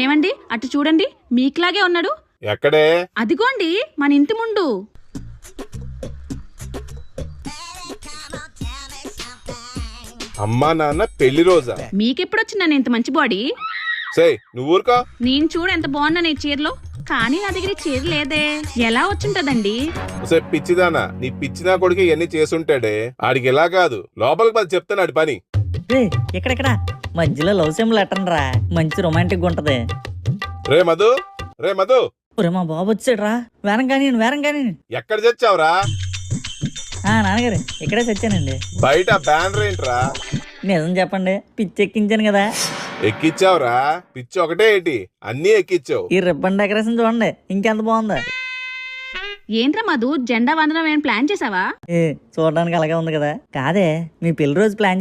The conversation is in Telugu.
ఏమండి అటు చూడండి, మీకులాగే ఉన్నాడు. ఎక్కడే? అదిగోండి మన ఇంటి ముందు. అమ్మా నాన్న పెళ్లి రోజా? మీకెప్పుడొచ్చిందని ఇంత మంచి బాడీ? సే నువ్వు ఊరుకో. నేను చూడు ఎంత బాగున్నాను ఈ చీరలో. కానీ నా దగ్గర ఈ చీర లేదే, ఎలా వచ్చుంటదండి? సే పిచ్చిదానా, నీ పిచ్చినా కొడుకు ఇవన్నీ చేసుంటాడే. ఆడికి ఎలా కాదు, లోపలికి పది చెప్తాను ఆడి పని. ఎక్కడెక్కడ మధ్యలో లవ్ సింబల్ ఎట్టండ్రా, మంచి రొమాంటిక్ ఉంటది. రే మధు, రే మధు, ఒరే మా బాబు వచ్చాడు రా. వేరం కానీ ఎక్కడ చచ్చావురా? నాన్నగారు ఇక్కడే చచ్చానండి. బయట బ్యానర్ ఏంట్రా? నిజం చెప్పండి, పిచ్చెక్కించాను కదా. ఎక్కిచ్చావురా? పిచ్చి ఒకటే ఏంటి, అన్నీ ఎక్కిచ్చావు. ఈ రిబ్బన్ డెకరేషన్ చూడండి ఇంకెంత బాగుందా. ఏంట్రా మధు, జెండా వందనం ఏమైనా ప్లాన్ చేసావా? చూడడానికి అలాగే ఉంది కదా. కాదే, మీ పెళ్లి రోజు ప్లాన్ చేసి